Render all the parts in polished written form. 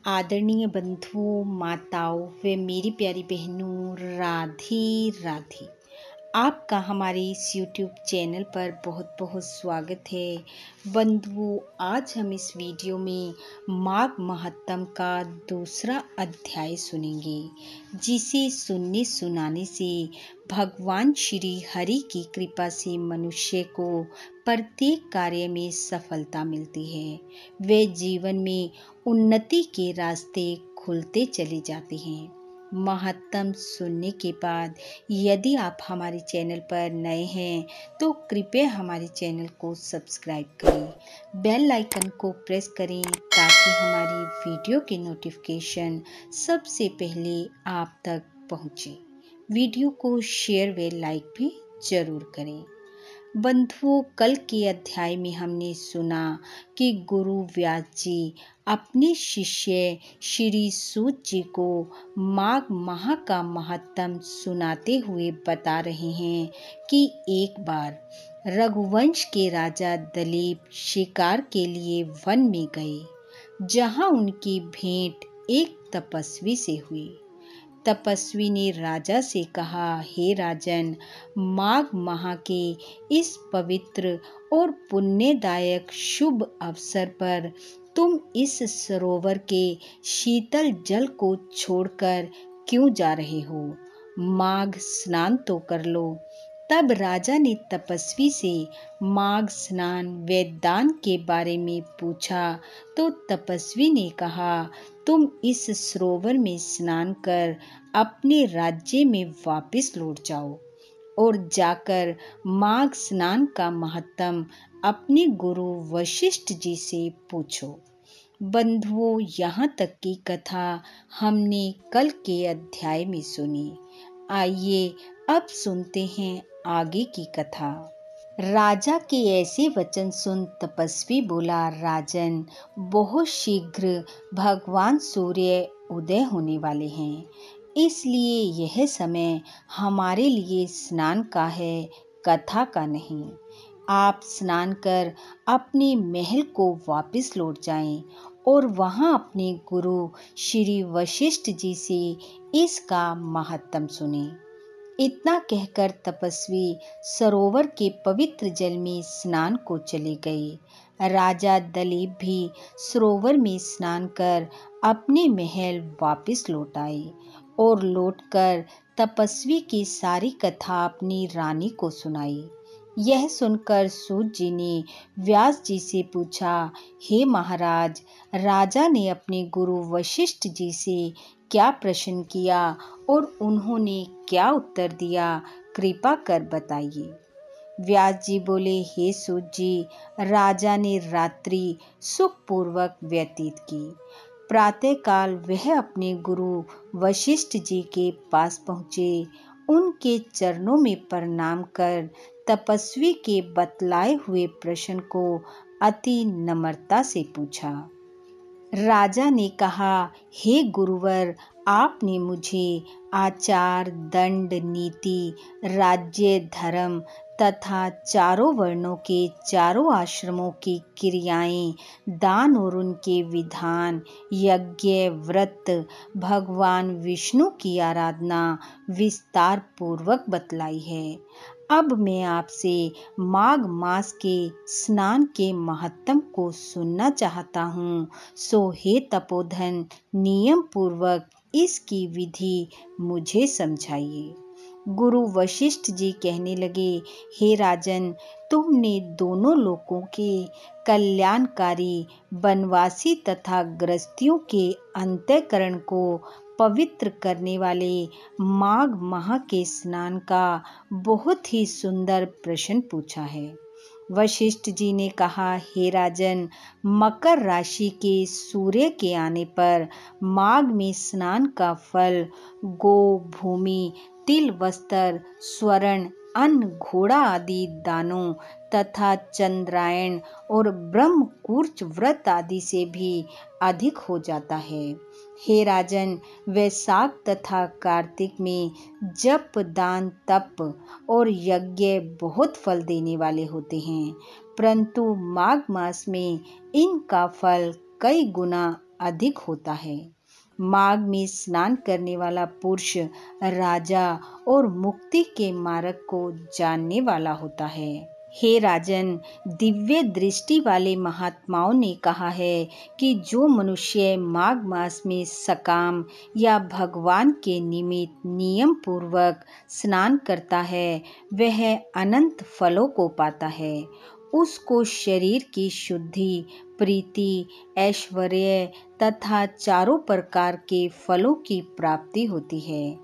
आदरणीय बंधुओं, माताओं व मेरी प्यारी बहनों, राधे राधे। आपका हमारे इस YouTube चैनल पर बहुत बहुत स्वागत है। बंधुओं, आज हम इस वीडियो में माघ महात्म का दूसरा अध्याय सुनेंगे, जिसे सुनने सुनाने से भगवान श्री हरि की कृपा से मनुष्य को प्रत्येक कार्य में सफलता मिलती है। वे जीवन में उन्नति के रास्ते खुलते चले जाते हैं। महात्म सुनने के बाद यदि आप हमारे चैनल पर नए हैं तो कृपया हमारे चैनल को सब्सक्राइब करें, बेल आइकन को प्रेस करें ताकि हमारी वीडियो के नोटिफिकेशन सबसे पहले आप तक पहुंचे। वीडियो को शेयर व लाइक भी जरूर करें। बंधुओं, कल के अध्याय में हमने सुना कि गुरु व्यास जी अपने शिष्य श्री सूत जी को माघ माह का महात्म सुनाते हुए बता रहे हैं कि एक बार रघुवंश के राजा दिलीप शिकार के लिए वन में गए, जहां उनकी भेंट एक तपस्वी से हुई। तपस्वी ने राजा से कहा, हे राजन, माघ माह के इस पवित्र और पुण्यदायक शुभ अवसर पर तुम इस सरोवर के शीतल जल को छोड़कर क्यों जा रहे हो? माघ स्नान तो कर लो। तब राजा ने तपस्वी से माघ स्नान व दान के बारे में पूछा तो तपस्वी ने कहा, तुम इस सरोवर में स्नान कर अपने राज्य में वापस लौट जाओ और जाकर माघ स्नान का महत्व अपने गुरु वशिष्ठ जी से पूछो। बंधुओं, यहाँ तक की कथा हमने कल के अध्याय में सुनी। आइए अब सुनते हैं आगे की कथा। राजा के ऐसे वचन सुन तपस्वी बोला, राजन, बहुत शीघ्र भगवान सूर्य उदय होने वाले हैं, इसलिए यह समय हमारे लिए स्नान का है, कथा का नहीं। आप स्नान कर अपने महल को वापस लौट जाएं और वहां अपने गुरु श्री वशिष्ठ जी से इसका महत्म सुने। इतना कहकर तपस्वी सरोवर के पवित्र जल में स्नान को चले गए। राजा दिलीप भी सरोवर में स्नान कर अपने महल वापस लौट आए और लौटकर तपस्वी की सारी कथा अपनी रानी को सुनाई। यह सुनकर सूत जी ने व्यास जी से पूछा, हे महाराज, राजा ने अपने गुरु वशिष्ठ जी से क्या प्रश्न किया और उन्होंने क्या उत्तर दिया, कृपा कर बताइए। व्यास जी बोले, हे सूत जी, राजा ने रात्रि सुखपूर्वक व्यतीत की। प्रातःकाल वह अपने गुरु वशिष्ठ जी के पास पहुँचे। उनके चरणों में प्रणाम कर तपस्वी के बतलाए हुए प्रश्न को अति नम्रता से पूछा। राजा ने कहा, हे गुरुवर, आपने मुझे आचार, दंड, नीति, राज्य, धर्म तथा चारों वर्णों के चारों आश्रमों की क्रियाएं, दान और उनके विधान, यज्ञ, व्रत, भगवान विष्णु की आराधना विस्तार पूर्वक बतलाई है। अब मैं आपसे माघ मास के स्नान के महत्व को सुनना चाहता हूँ, सो हे तपोधन, नियम पूर्वक इसकी विधि मुझे समझाइए। गुरु वशिष्ठ जी कहने लगे, हे राजन, तुमने दोनों लोकों के कल्याणकारी वनवासी तथा गृहस्थियों के अंतःकरण को पवित्र करने वाले माघ माह के स्नान का बहुत ही सुंदर प्रश्न पूछा है। वशिष्ठ जी ने कहा, हे राजन, मकर राशि के सूर्य के आने पर माघ में स्नान का फल गो, भूमि, तिल, वस्त्र, स्वर्ण, अन्न, घोड़ा आदि दानों तथा चंद्रायण और ब्रह्मकुर्च व्रत आदि से भी अधिक हो जाता है। हे राजन, वैशाख तथा कार्तिक में जप, दान, तप और यज्ञ बहुत फल देने वाले होते हैं, परंतु माघ मास में इनका फल कई गुना अधिक होता है। माघ में स्नान करने वाला पुरुष राजा और मुक्ति के मार्ग को जानने वाला होता है। हे राजन, दिव्य दृष्टि वाले महात्माओं ने कहा है कि जो मनुष्य माघ मास में सकाम या भगवान के निमित्त नियम पूर्वक स्नान करता है वह अनंत फलों को पाता है। उसको शरीर की शुद्धि, प्रीति, ऐश्वर्य तथा चारों प्रकार के फलों की प्राप्ति होती है।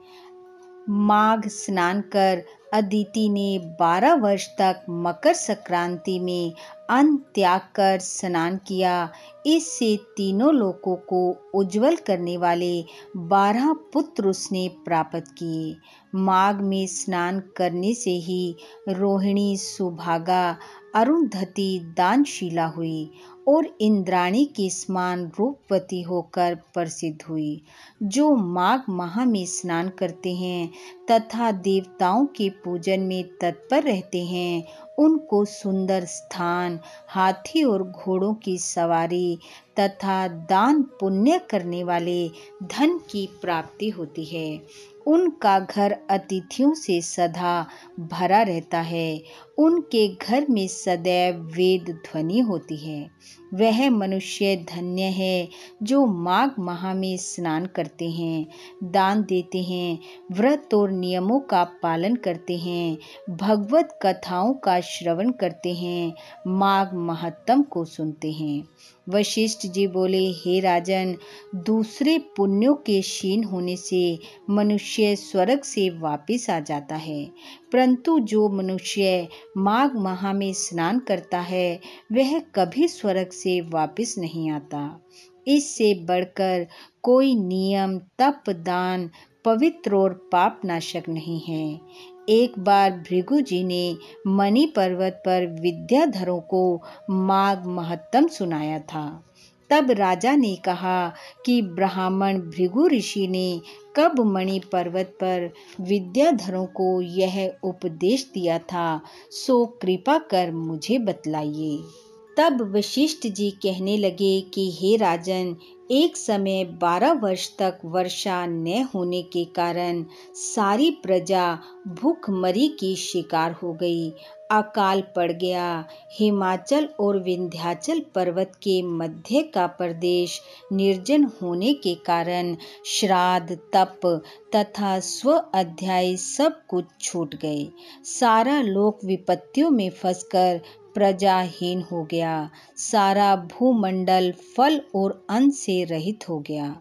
माघ स्नान कर अदिति ने 12 वर्ष तक मकर संक्रांति में अन्न त्याग कर स्नान किया। इससे तीनों लोकों को उज्जवल करने वाले 12 पुत्र उसने प्राप्त किए। माघ में स्नान करने से ही रोहिणी सुभागा, अरुंधति दानशीला हुई और इंद्राणी के समान रूपवती होकर प्रसिद्ध हुई। जो माघ माह में स्नान करते हैं तथा देवताओं के पूजन में तत्पर रहते हैं, उनको सुंदर स्थान, हाथी और घोड़ों की सवारी तथा दान पुण्य करने वाले धन की प्राप्ति होती है। उनका घर अतिथियों से सदा भरा रहता है। उनके घर में सदैव वेद ध्वनि होती है। वह मनुष्य धन्य है जो माघ माह में स्नान करते हैं, दान देते हैं, व्रत और नियमों का पालन करते हैं, भगवत कथाओं का श्रवण करते हैं, माघ महत्तम को सुनते हैं। वशिष्ठ जी बोले, हे राजन, दूसरे पुण्यों के क्षीण होने से मनुष्य स्वर्ग से वापिस आ जाता है, परंतु जो मनुष्य माघ माह में स्नान करता है वह कभी स्वर्ग से वापिस नहीं आता। इससे बढ़कर कोई नियम, तप, दान पवित्र और पाप नाशक नहीं है। एक बार भृगु जी ने मणि पर्वत पर विद्याधरों को माघ महत्तम सुनाया था। तब राजा ने कहा कि ब्राह्मण भृगु ऋषि ने कब मणि पर्वत पर विद्याधरों को यह उपदेश दिया था, सो कृपा कर मुझे बतलाइए। तब वशिष्ठ जी कहने लगे कि हे राजन, एक समय 12 वर्ष तक वर्षा न होने के कारण सारी प्रजा भूखमरी की शिकार हो गई। अकाल पड़ गया। हिमाचल और विंध्याचल पर्वत के मध्य का प्रदेश निर्जन होने के कारण श्राद्ध, तप तथा स्व अध्याय सब कुछ छूट गए। सारा लोक विपत्तियों में फंसकर प्रजाहीन हो गया। सारा भूमंडल फल और अन्न से रहित हो गया।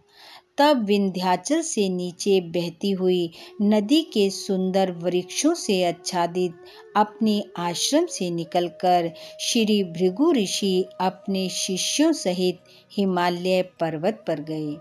तब विंध्याचल से नीचे बहती हुई नदी के सुंदर वृक्षों से आच्छादित अपने आश्रम से निकलकर श्री भृगु ऋषि अपने शिष्यों सहित हिमालय पर्वत पर गए।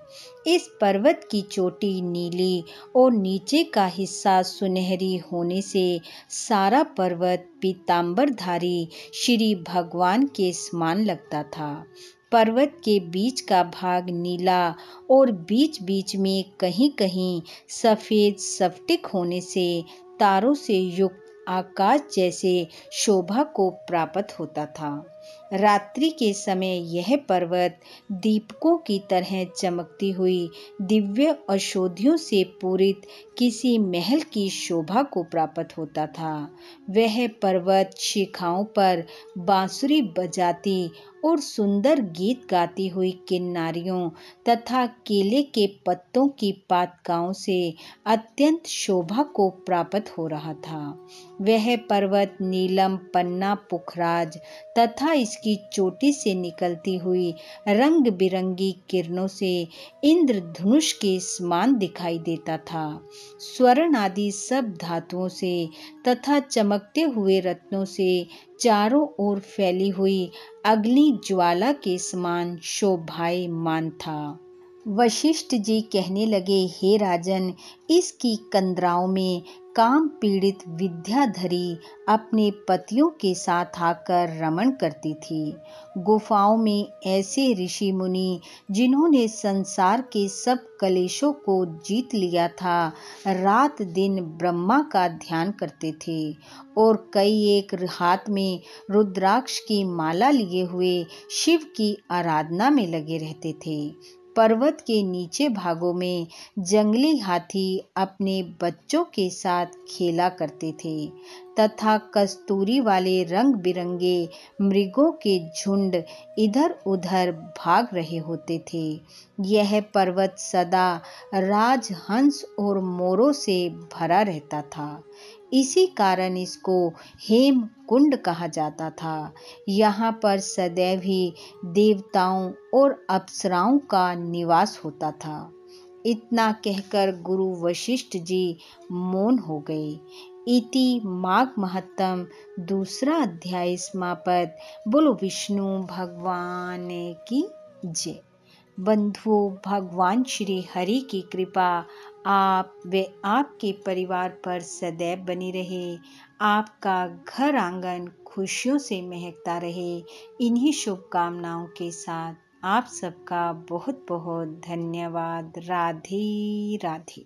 इस पर्वत की चोटी नीली और नीचे का हिस्सा सुनहरी होने से सारा पर्वत पीतांबरधारी श्री भगवान के समान लगता था। पर्वत के बीच का भाग नीला और बीच बीच में कहीं कहीं सफेद स्फटिक होने से तारों से युक्त आकाश जैसे शोभा को प्राप्त होता था। रात्रि के समय यह पर्वत दीपकों की तरह चमकती हुई दिव्य औषधियों से पूरित किसी महल की शोभा को प्राप्त होता था। वह पर्वत शिखाओं पर बांसुरी बजाती और सुंदर गीत गाती हुई किन्नारियों तथा केले के पत्तों की पातकाओं से अत्यंत शोभा को प्राप्त हो रहा था। वह पर्वत नीलम, पन्ना, पुखराज तथा इसकी चोटी से निकलती हुई रंग बिरंगी किरणों से इंद्रधनुष के समान दिखाई देता था। स्वर्ण आदि सब धातुओं से तथा चमकते हुए रत्नों से चारों ओर फैली हुई अग्नि ज्वाला के समान शोभायमान था। वशिष्ठ जी कहने लगे, हे राजन, इसकी कंदराओं में काम पीड़ित विद्याधरी अपने पतियों के साथ आकर रमण करती थी। गुफाओं में ऐसे ऋषि मुनि जिन्होंने संसार के सब कलेशों को जीत लिया था, रात दिन ब्रह्मा का ध्यान करते थे और कई एक हाथ में रुद्राक्ष की माला लिए हुए शिव की आराधना में लगे रहते थे। पर्वत के नीचे भागों में जंगली हाथी अपने बच्चों के साथ खेला करते थे तथा कस्तूरी वाले रंग बिरंगे मृगों के झुंड इधर उधर भाग रहे होते थे। यह पर्वत सदा राजहंस और मोरों से भरा रहता था। इसी कारण इसको हेमकुंड कहा जाता था। यहाँ पर सदैव ही देवताओं और अप्सराओं का निवास होता था। इतना कहकर गुरु वशिष्ठ जी मौन हो गए। इति माघ महत्तम 2 अध्याय समापत। बोलो विष्णु भगवान की जय। बंधुओं, भगवान श्री हरि की कृपा आप व आपके परिवार पर सदैव बनी रहे। आपका घर आंगन खुशियों से महकता रहे। इन्हीं शुभकामनाओं के साथ आप सबका बहुत बहुत धन्यवाद। राधे राधे।